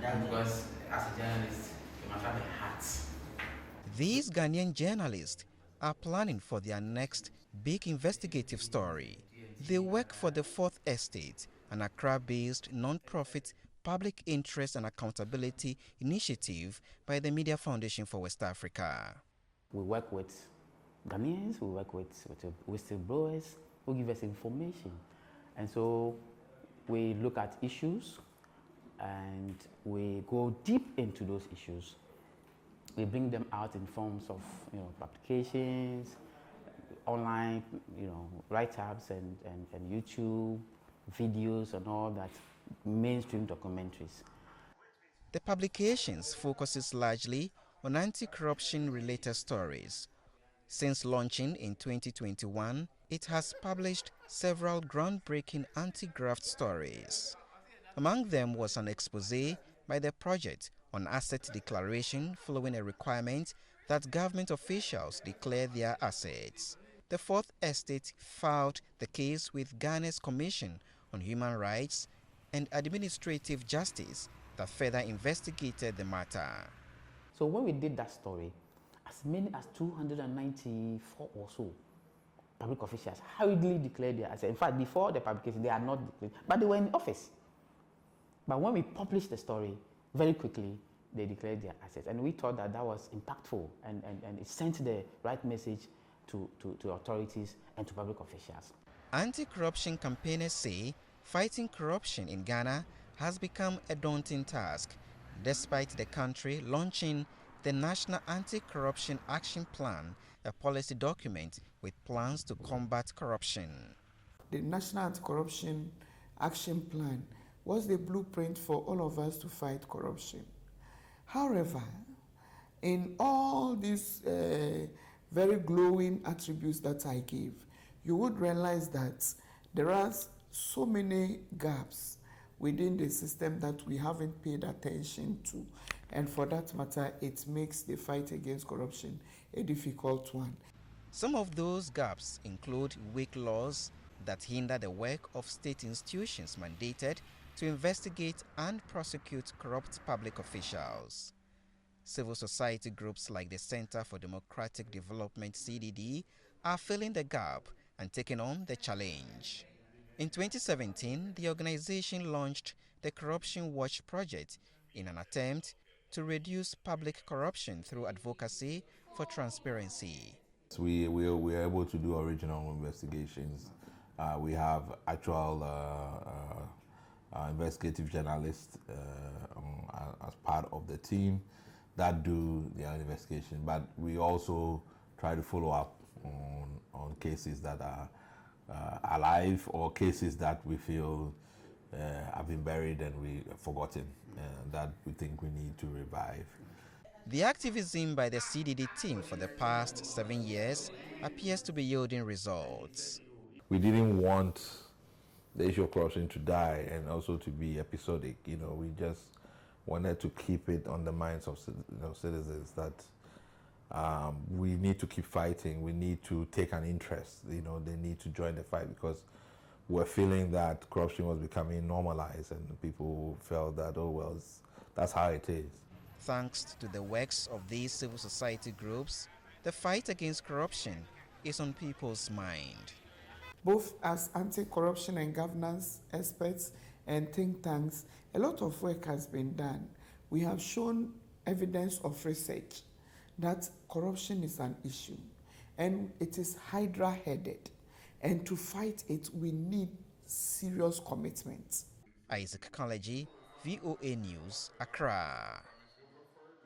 That's because as a journalist, you must have a heart. These Ghanaian journalists are planning for their next big investigative story. They work for the Fourth Estate, an Accra-based non-profit public interest and accountability initiative by the Media Foundation for West Africa. We work with Ghanaians, we work with whistleblowers who give us information. And so we look at issues and we go deep into those issues. We bring them out in forms of publications, online write-ups and YouTube videos and all that, mainstream documentaries. The publications focuses largely on anti-corruption related stories. Since launching in 2021, it has published several groundbreaking anti-graft stories. Among them was an expose by the project on asset declaration following a requirement that government officials declare their assets. The Fourth Estate filed the case with Ghana's Commission on Human Rights and Administrative Justice that further investigated the matter. So when we did that story, as many as 294 or so public officials hurriedly declared their assets. In fact, before the publication, they had not declared, but they were in office. But when we published the story, very quickly, they declared their assets. And we thought that that was impactful and it sent the right message to authorities and to public officials. Anti-corruption campaigners say fighting corruption in Ghana has become a daunting task, despite the country launching the National Anti-Corruption Action Plan, a policy document with plans to combat corruption. The National Anti-Corruption Action Plan was the blueprint for all of us to fight corruption. However, in all these very glowing attributes that I gave, you would realize that there are so many gaps within the system that we haven't paid attention to. And for that matter, it makes the fight against corruption a difficult one. Some of those gaps include weak laws that hinder the work of state institutions mandated to investigate and prosecute corrupt public officials. Civil society groups like the Center for Democratic Development (CDD) are filling the gap and taking on the challenge. In 2017, the organization launched the Corruption Watch project in an attempt to reduce public corruption through advocacy for transparency. We are able to do original investigations. We have actual investigative journalists as part of the team that do the investigation, but we also try to follow up on cases that are alive or cases that we feel have been buried and we have forgotten, that we think we need to revive. The activism by the CDD team for the past 7 years appears to be yielding results. We didn't want the issue of corruption to die and also to be episodic. We just wanted to keep it on the minds of citizens that we need to keep fighting. We need to take an interest. They need to join the fight because we're feeling that corruption was becoming normalized and people felt that, oh well, that's how it is. Thanks to the works of these civil society groups, the fight against corruption is on people's mind. Both as anti-corruption and governance experts and think tanks, a lot of work has been done. We have shown evidence of research that corruption is an issue and it is hydra-headed. And to fight it, we need serious commitment. Isaac Kalaji, VOA News, Accra.